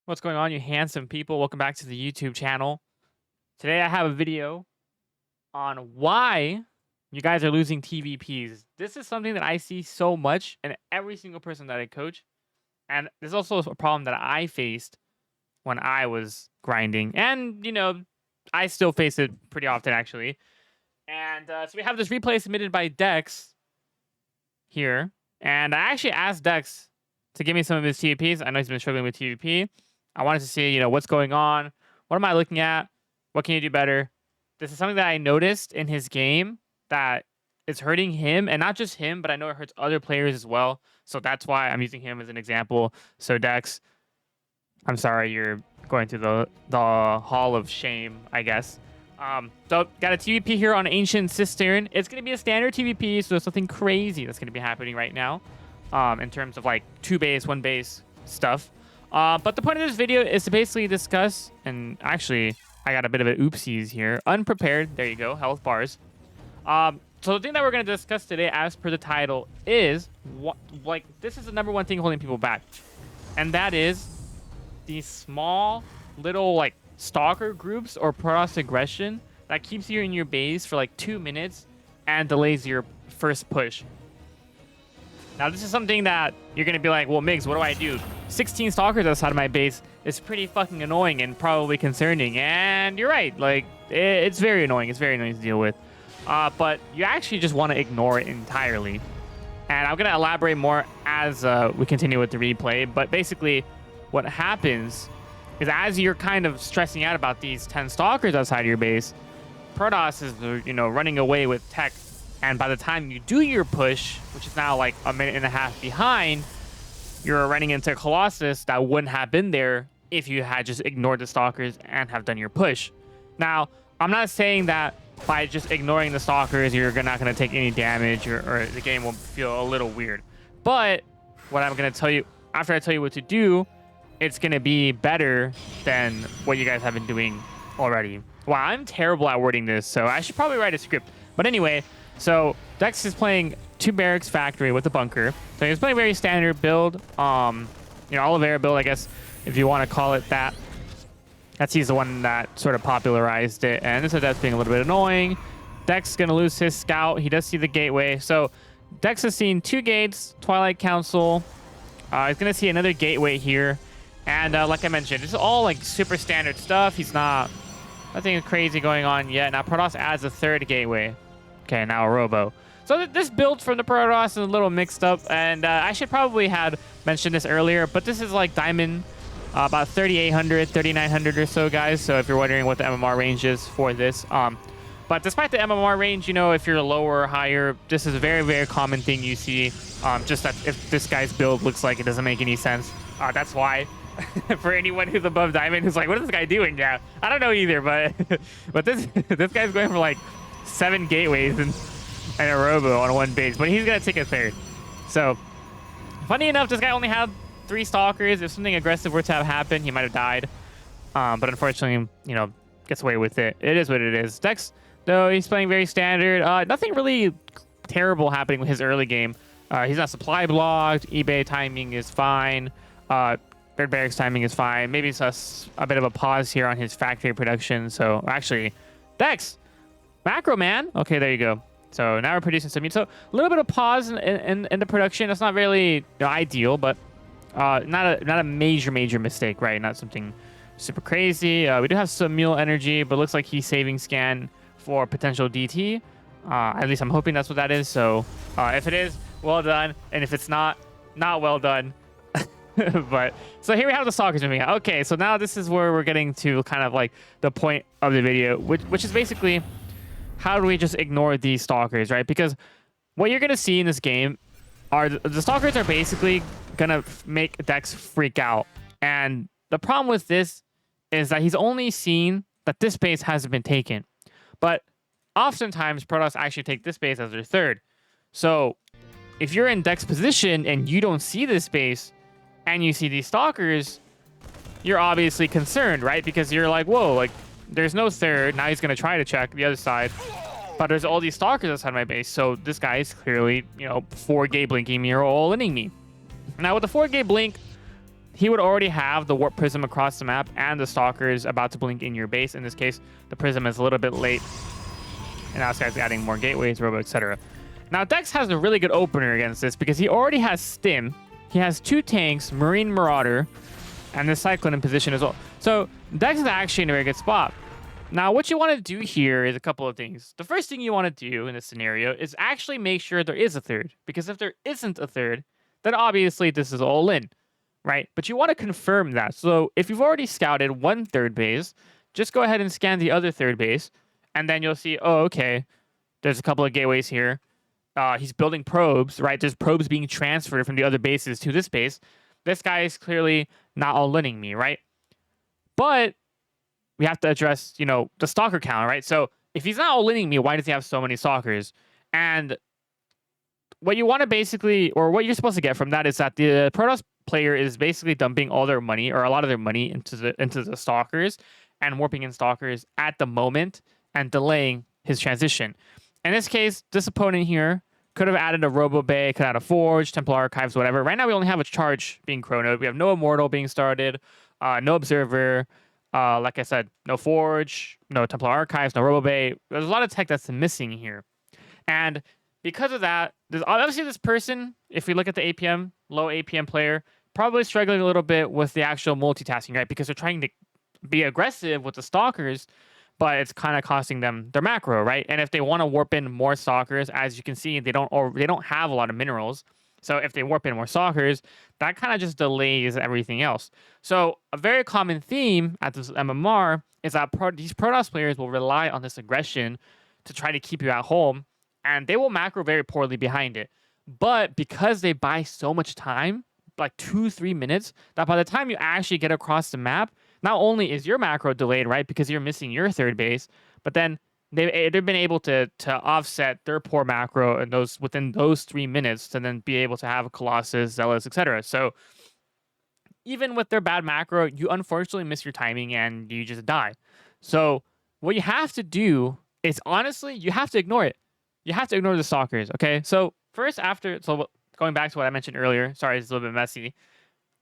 What's going on, you handsome people? Welcome back to the YouTube channel. Today I have a video on why you guys are losing TVPs. This is something that I see so much in every single person that I coach. And this is also a problem that I faced when I was grinding. And, I still face it pretty often, actually. And so we have this replay submitted by Dex here. And I actually asked Dex to give me some of his TVPs. I know he's been struggling with TVP. I wanted to see, what's going on. What am I looking at? What can you do better? This is something that I noticed in his game that is hurting him, and not just him, but I know it hurts other players as well. So that's why I'm using him as an example. So Dex, I'm sorry you're going through the hall of shame, I guess. So got a TVP here on Ancient Cistern. It's going to be a standard TVP, so there's something crazy that's going to be happening right now in terms of like 2 base, 1 base stuff. But the point of this video is to basically discuss, and actually, I got a bit of an oopsies here. Unprepared, there you go, health bars. So the thing that we're going to discuss today, as per the title, is, this is the number one thing holding people back. And that is these small, little, Stalker groups or Protoss aggression that keeps you in your base for, 2 minutes and delays your first push. Now, this is something that you're going to be like, well, Migs, what do I do? 16 Stalkers outside of my base is pretty fucking annoying and probably concerning. And you're right. It's very annoying. It's very annoying to deal with. But you actually just want to ignore it entirely. And I'm going to elaborate more as we continue with the replay. But basically, what happens is as you're kind of stressing out about these 10 Stalkers outside of your base, Protoss is, running away with tech. And by the time you do your push, which is now like a minute and a half behind, you're running into Colossus that wouldn't have been there if you had just ignored the Stalkers and have done your push. Now, I'm not saying that by just ignoring the Stalkers, you're not going to take any damage or the game will feel a little weird. But what I'm going to tell you, after I tell you what to do, it's going to be better than what you guys have been doing already. Wow, I'm terrible at wording this, so I should probably write a script. But anyway, so Dex is playing 2 Barracks Factory with a bunker. So he's playing very standard build. Oliveira build, I guess, if you want to call it that. He's the one that sort of popularized it. And this is Dex being a little bit annoying. Dex is going to lose his scout. He does see the gateway. So Dex has seen 2 gates, Twilight Council. He's going to see another gateway here. And like I mentioned, this is all super standard stuff. He's not, nothing crazy going on yet. Now Protoss adds a 3rd gateway. Okay, now a Robo. So this build from the Protoss is a little mixed up, and I should probably have mentioned this earlier, but this is Diamond, about 3,800, 3,900 or so, guys. So if you're wondering what the MMR range is for this. But despite the MMR range, if you're lower or higher, this is a very, very common thing you see. Just that if this guy's build looks like it doesn't make any sense, that's why. For anyone who's above Diamond who's like, what is this guy doing? Yeah, I don't know either, but this guy's going for 7 gateways and a Robo on 1 base, but he's gonna take a 3rd. So funny enough, this guy only had 3 Stalkers. If something aggressive were to have happened, he might have died. But unfortunately, gets away with it. It is what it is. Dex, though, he's playing very standard. Nothing really terrible happening with his early game. He's not supply blocked. eBay timing is fine. Third Barracks timing is fine. Maybe it's a bit of a pause here on his factory production. So actually, Dex, macro man. Okay, there you go. So now we're producing some meat. So a little bit of pause in the production. It's not really ideal, but not a major mistake, right? Not something super crazy. We do have some mule energy, but looks like he's saving scan for potential DT. At least I'm hoping that's what that is. So if it is, well done. And if it's not well done. But so here we have the Stalkers moving out. Okay, so now this is where we're getting to kind of the point of the video, which is basically, how do we just ignore these Stalkers, right? Because what you're going to see in this game are the Stalkers are basically going to make Dex freak out. And the problem with this is that he's only seen that this base hasn't been taken. But oftentimes, Protoss actually take this base as their 3rd. So if you're in Dex position and you don't see this base and you see these Stalkers, you're obviously concerned, right? Because you're like, whoa, there's no 3rd. Now he's going to try to check the other side. But there's all these Stalkers outside my base. So this guy is clearly, 4 gate blinking me or all-inning me. Now with the 4 gate blink, he would already have the warp prism across the map and the stalkers about to blink in your base. In this case, the prism is a little bit late. And now this guy's adding more gateways, robo, etc. Now, Dex has a really good opener against this because he already has Stim. He has 2 tanks, Marine Marauder, and the Cyclone in position as well. So Dex is actually in a very good spot. Now, what you want to do here is a couple of things. The first thing you want to do in this scenario is actually make sure there is a third. Because if there isn't a third, then obviously this is all in, right? But you want to confirm that. So if you've already scouted 1 third base, just go ahead and scan the other third base. And then you'll see, oh, okay, there's a couple of gateways here. He's building probes, right? There's probes being transferred from the other bases to this base. This guy is clearly not all-inning me, right? But we have to address, you know, the stalker count, right? So if he's not all-inning me, why does he have so many stalkers? And what you want to basically, or what you're supposed to get from that is that the Protoss player is basically dumping all their money, or a lot of their money, into the stalkers and warping in stalkers at the moment and delaying his transition. In this case, this opponent here could have added a Robo Bay, could add a Forge, Templar Archives, whatever. Right now, we only have a Charge being chronoed. We have no Immortal being started, no Observer. Like I said, no Forge, no Templar Archives, no Robo Bay. There's a lot of tech that's missing here. And because of that, there's obviously this person, if we look at the APM, low APM player, probably struggling a little bit with the actual multitasking, right? Because they're trying to be aggressive with the Stalkers, but it's kind of costing them their macro, right? And if they want to warp in more Stalkers, as you can see, they don't have a lot of minerals. So if they warp in more Stalkers, that kind of just delays everything else. So a very common theme at this MMR is that these Protoss players will rely on this aggression to try to keep you at home, and they will macro very poorly behind it. But because they buy so much time, like 2-3 minutes, that by the time you actually get across the map, not only is your macro delayed, right, because you're missing your third base, but then they've been able to offset their poor macro and within those 3 minutes to then be able to have a Colossus, Zealous, etc. So even with their bad macro, you unfortunately miss your timing and you just die. So what you have to do is, honestly, you have to ignore it. You have to ignore the Stalkers, okay? So first, so going back to what I mentioned earlier, sorry, it's a little bit messy.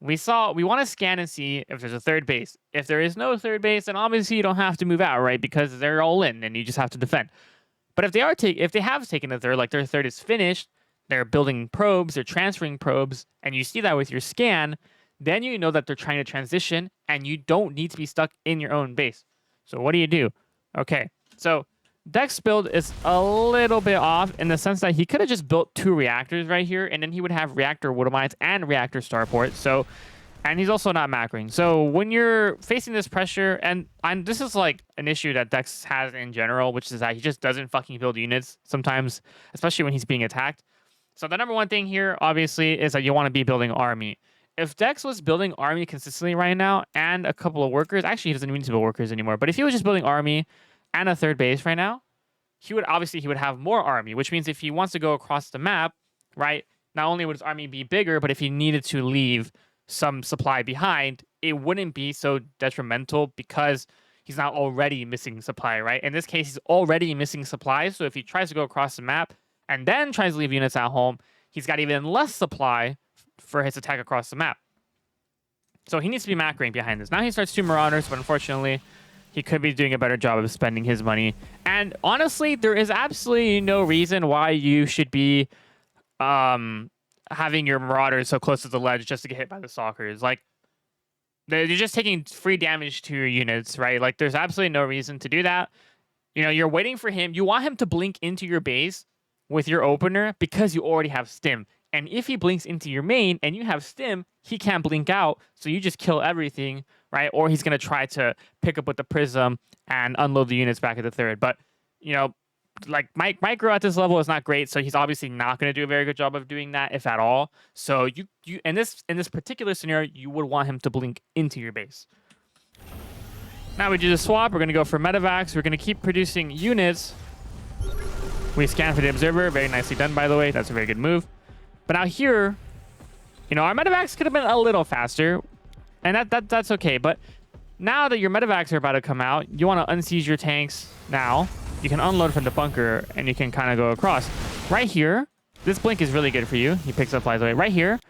We want to scan and see if there's a third base. If there is no third base, then obviously you don't have to move out, right? Because they're all in and you just have to defend. But if they have taken a third, like their third is finished, they're building probes, they're transferring probes, and you see that with your scan, then you know that they're trying to transition and you don't need to be stuck in your own base. So what do? Okay, so Dex build is a little bit off in the sense that he could have just built 2 reactors right here, and then he would have reactor Wood Mines and reactor Starport. So, and he's also not macroing. So when you're facing this pressure, and this is like an issue that Dex has in general, which is that he just doesn't fucking build units sometimes, especially when he's being attacked. So the number one thing here, obviously, is that you want to be building army. If Dex was building army consistently right now and a couple of workers, actually he doesn't need to build workers anymore, but if he was just building army and a third base right now, he would have more army, which means if he wants to go across the map, right, not only would his army be bigger, but if he needed to leave some supply behind, it wouldn't be so detrimental because he's not already missing supply, right? In this case, he's already missing supply, so if he tries to go across the map and then tries to leave units at home, he's got even less supply for his attack across the map. So he needs to be macroing behind this. Now he starts 2 Marauders, but unfortunately, he could be doing a better job of spending his money. And honestly, there is absolutely no reason why you should be having your Marauders so close to the ledge just to get hit by the Stalkers. Like, you're just taking free damage to your units, right? Like, there's absolutely no reason to do that. You know, you're waiting for him. You want him to blink into your base with your opener because you already have Stim. And if he blinks into your main and you have Stim, he can't blink out, so you just kill everything, right? Or he's going to try to pick up with the Prism and unload the units back at the third. But, you know, like micro at this level is not great, so he's obviously not going to do a very good job of doing that, if at all. So you in this particular scenario, you would want him to blink into your base. Now we do the swap. We're going to go for Medivacs. We're going to keep producing units. We scan for the Observer. Very nicely done, by the way. That's a very good move. But now here, you know, our Medivacs could have been a little faster, and that's okay. But now that your Medivacs are about to come out, you want to unsiege your tanks now. You can unload from the bunker, and you can kind of go across. Right here, this blink is really good for you. He picks up, flies away. Right here,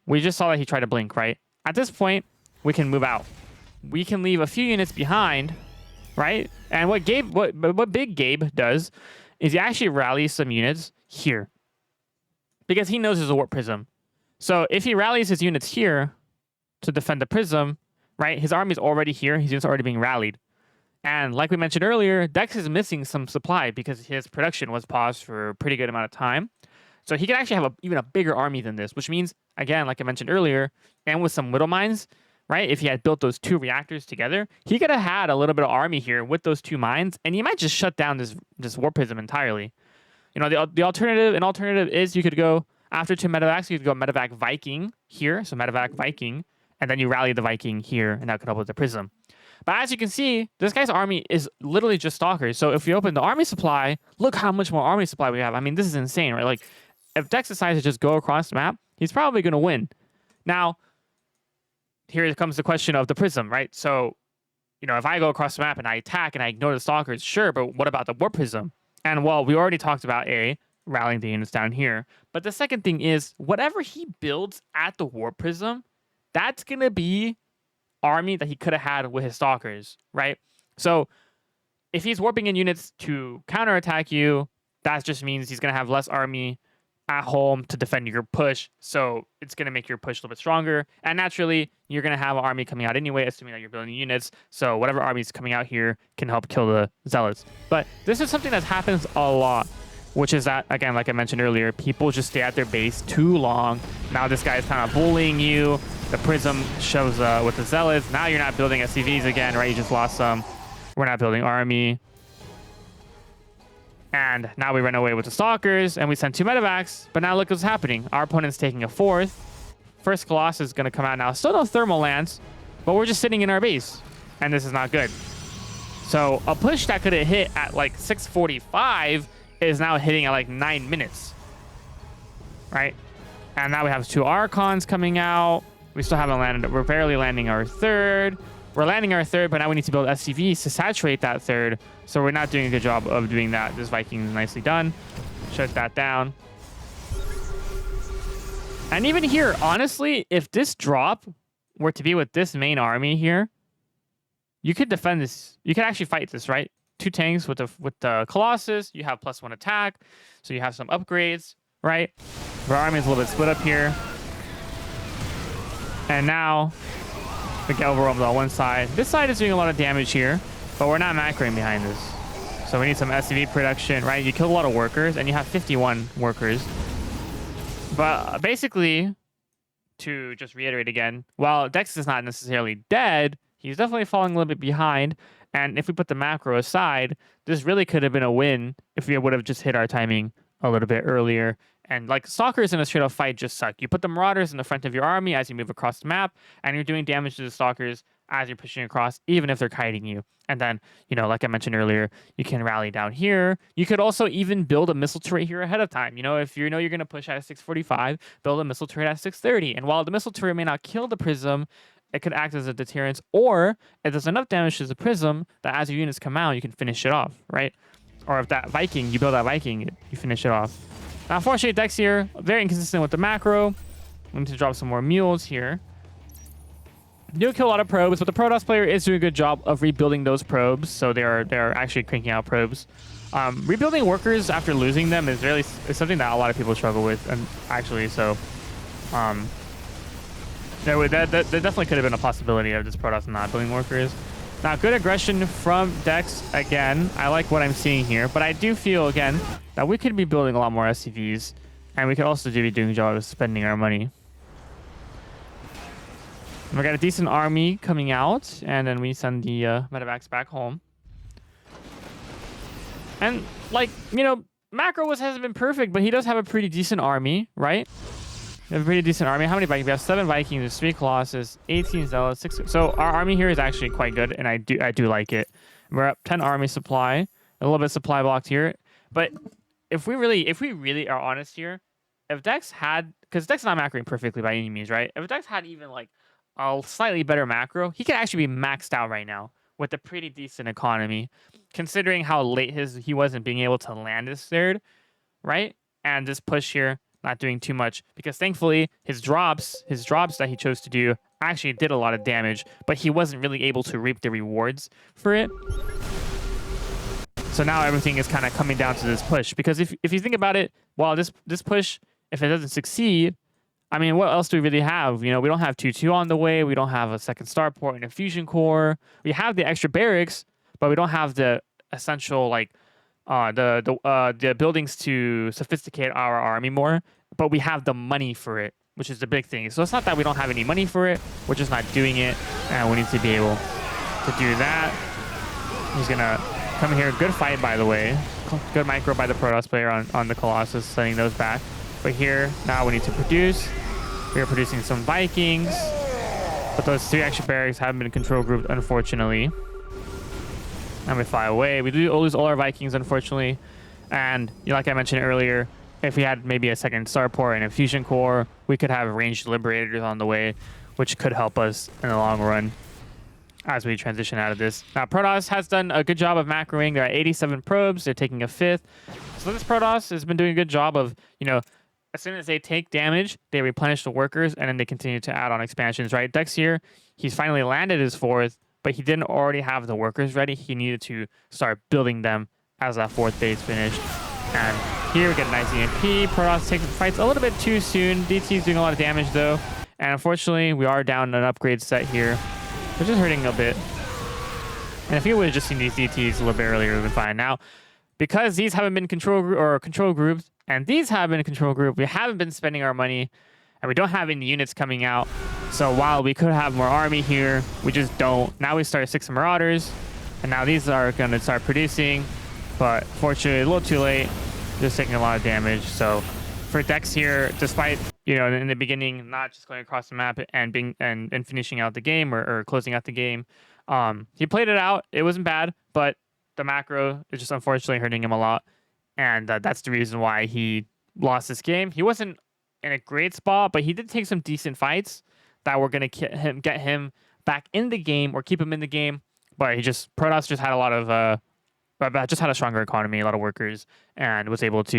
we just saw that he tried to blink, right? at this point, we can move out. We can leave a few units behind, right? And what Big Gabe does is he actually rallies some units here because he knows there's a warp prism. So if he rallies his units here to defend the prism, right, his army's already here. His units are already being rallied. And like we mentioned earlier, Dex is missing some supply because his production was paused for a pretty good amount of time. So he can actually have even a bigger army than this, which means, again, like I mentioned earlier, and with some Widow Mines, right, if he had built those 2 reactors together, he could have had a little bit of army here with those 2 mines, and he might just shut down this warp prism entirely. You know, the alternative is you could go after 2 medevacs, you could go medevac Viking here, so medevac Viking, and then you rally the Viking here, and that could help with the prism. But as you can see, this guy's army is literally just Stalkers. So if we open the army supply, look how much more army supply we have. I mean, this is insane, right? Like, if Dex decides to just go across the map, he's probably going to win. Now, here comes the question of the prism, right? So, you know, if I go across the map and I attack and I ignore the Stalkers, sure, but what about the warp prism? And, well, we already talked about rallying the units down here. But the second thing is, whatever he builds at the warp prism, that's going to be army that he could have had with his Stalkers, right? So if he's warping in units to counterattack you, that just means he's going to have less army at home to defend your push. So it's going to make your push a little bit stronger. And naturally, you're going to have an army coming out anyway, assuming that you're building units. So whatever army is coming out here can help kill the Zealots. But this is something that happens a lot, which is that, again, like I mentioned earlier, people just stay at their base too long. Now this guy is kind of bullying you. The prism shows with the Zealots. Now you're not building SCVs again, right? You just lost some. We're not building army. And now we run away with the Stalkers, and we send 2 medevacs. But now look what's happening. Our opponent's taking a 4th. First Colossus is going to come out now. Still no thermal lance, but we're just sitting in our base. And this is not good. So a push that could have hit at like 6:45 is now hitting at like 9 minutes. Right? And now we have 2 Archons coming out. We still haven't landed. We're barely landing our 3rd. We're landing our 3rd, but now we need to build SCVs to saturate that 3rd. So we're not doing a good job of doing that. This Viking is nicely done. Shut that down. And even here, honestly, if this drop were to be with this main army here, you could defend this. You could actually fight this, right? 2 tanks with the Colossus. You have +1 attack. So you have some upgrades, right? Our army is a little bit split up here. And now we get overwhelmed on one side. This side is doing a lot of damage here, but we're not macroing behind this. So we need some SCV production, right? You killed a lot of workers, and you have 51 workers. But basically, to just reiterate again, while Dex is not necessarily dead, he's definitely falling a little bit behind. And if we put the macro aside, this really could have been a win if we would have just hit our timing a little bit earlier. And like Stalkers in a straight up fight just suck. You put the Marauders in the front of your army as you move across the map, and you're doing damage to the Stalkers as you're pushing across, even if they're kiting you. And then, you know, like I mentioned earlier, you can rally down here. You could also even build a missile turret here ahead of time. You know, if you know you're going to push at 6:45, build a missile turret at 6:30. And while the missile turret may not kill the prism, it could act as a deterrent, or if there's enough damage to the prism that as your units come out, you can finish it off, right? Or if that Viking, you build that Viking, you finish it off. Now, unfortunately, Dex here, very inconsistent with the macro. We need to drop some more mules here. Do kill a lot of probes, but the Protoss player is doing a good job of rebuilding those probes, so they're actually cranking out probes. Rebuilding workers after losing them is something that a lot of people struggle with, and actually, so that definitely could have been a possibility of this Protoss not building workers. Now, good aggression from Dex again. I like what I'm seeing here, but I do feel again that we could be building a lot more SCVs, and we could also be doing a job of spending our money. We got a decent army coming out, and then we send the medevacs back home. And like, you know, macro hasn't been perfect, but he does have a pretty decent army, right? We have a pretty decent army. How many Vikings? We have 7 Vikings, there's 3 Colossus, 18 Zealots, 6. So our army here is actually quite good, and I do like it. We're up 10 army supply, a little bit of supply blocked here. But if we really are honest here, if Dex had, because Dex is not macroing perfectly by any means, right? If Dex had even like a slightly better macro, he could actually be maxed out right now with a pretty decent economy, considering how late he wasn't being able to land his 3rd, right? And this push here, not doing too much, because thankfully his drops that he chose to do actually did a lot of damage, but he wasn't really able to reap the rewards for it. So now everything is kind of coming down to this push. Because if you think about it, well, this push, if it doesn't succeed, I mean, what else do we really have? You know, we don't have 2-2 on the way. We don't have a second starport and a fusion core. We have the extra barracks, but we don't have the essential, like, the buildings to sophisticate our army more. But we have the money for it, which is the big thing. So it's not that we don't have any money for it. We're just not doing it, and we need to be able to do that. He's gonna come here. Good fight, by the way. Good micro by the Protoss player on the Colossus, sending those back. But here, now we need to produce. We are producing some Vikings. But those 3 extra barracks haven't been control grouped, unfortunately. And we fly away. We do lose all our Vikings, unfortunately. And like I mentioned earlier, if we had maybe a second starport and a fusion core, we could have ranged liberators on the way, which could help us in the long run as we transition out of this. Now, Protoss has done a good job of macroing. They're at 87 probes. They're taking a 5th. So this Protoss has been doing a good job of, you know, as soon as they take damage, they replenish the workers, and then they continue to add on expansions, right? Dex here, he's finally landed his 4th, but he didn't already have the workers ready. He needed to start building them as that 4th base finished. And here we get a nice EMP. Protoss takes the fights a little bit too soon. DT's doing a lot of damage, though. And unfortunately, we are down an upgrade set here, which is hurting a bit. And if we would have just seen these DTs a little bit earlier, it would have been fine. Now, because these haven't been control groups, and these have been control group, we haven't been spending our money, and we don't have any units coming out. So while we could have more army here, we just don't. Now we start 6 Marauders, and now these are going to start producing. But fortunately, a little too late. Just taking a lot of damage. So for Dex here, despite, you know, in the beginning not just going across the map and being and finishing out the game or closing out the game, he played it out. It wasn't bad, but the macro is just unfortunately hurting him a lot. And that's the reason why he lost this game. He wasn't in a great spot, but he did take some decent fights that were going to get him back in the game or keep him in the game. But Protoss just had a lot of, just had a stronger economy, a lot of workers, and was able to,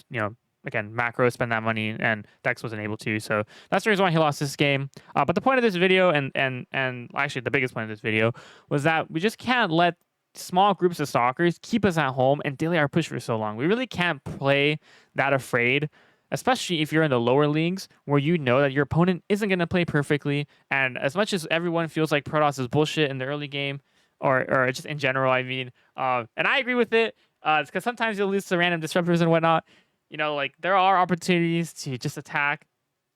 you know, again, macro spend that money, and Dex wasn't able to. So that's the reason why he lost this game. But the point of this video, and actually the biggest point of this video, was that we just can't let small groups of Stalkers keep us at home and delay our push for so long. We really can't play that afraid, especially if you're in the lower leagues where you know that your opponent isn't going to play perfectly. And as much as everyone feels like Protoss is bullshit in the early game, or just in general, I mean, and I agree with it, because sometimes you'll lose to random disruptors and whatnot. You know, like, there are opportunities to just attack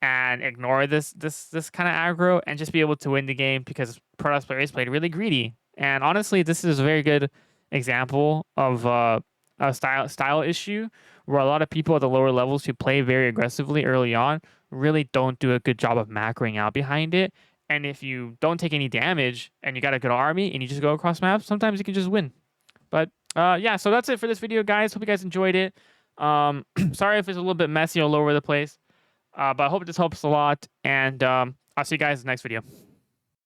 and ignore this kind of aggro and just be able to win the game, because Protoss players played really greedy. And honestly, this is a very good example of a style issue where a lot of people at the lower levels who play very aggressively early on really don't do a good job of macroing out behind it. And if you don't take any damage and you got a good army and you just go across maps, sometimes you can just win. But yeah, so that's it for this video, guys. Hope you guys enjoyed it. Sorry if it's a little bit messy all over the place, but I hope this helps a lot. And I'll see you guys in the next video.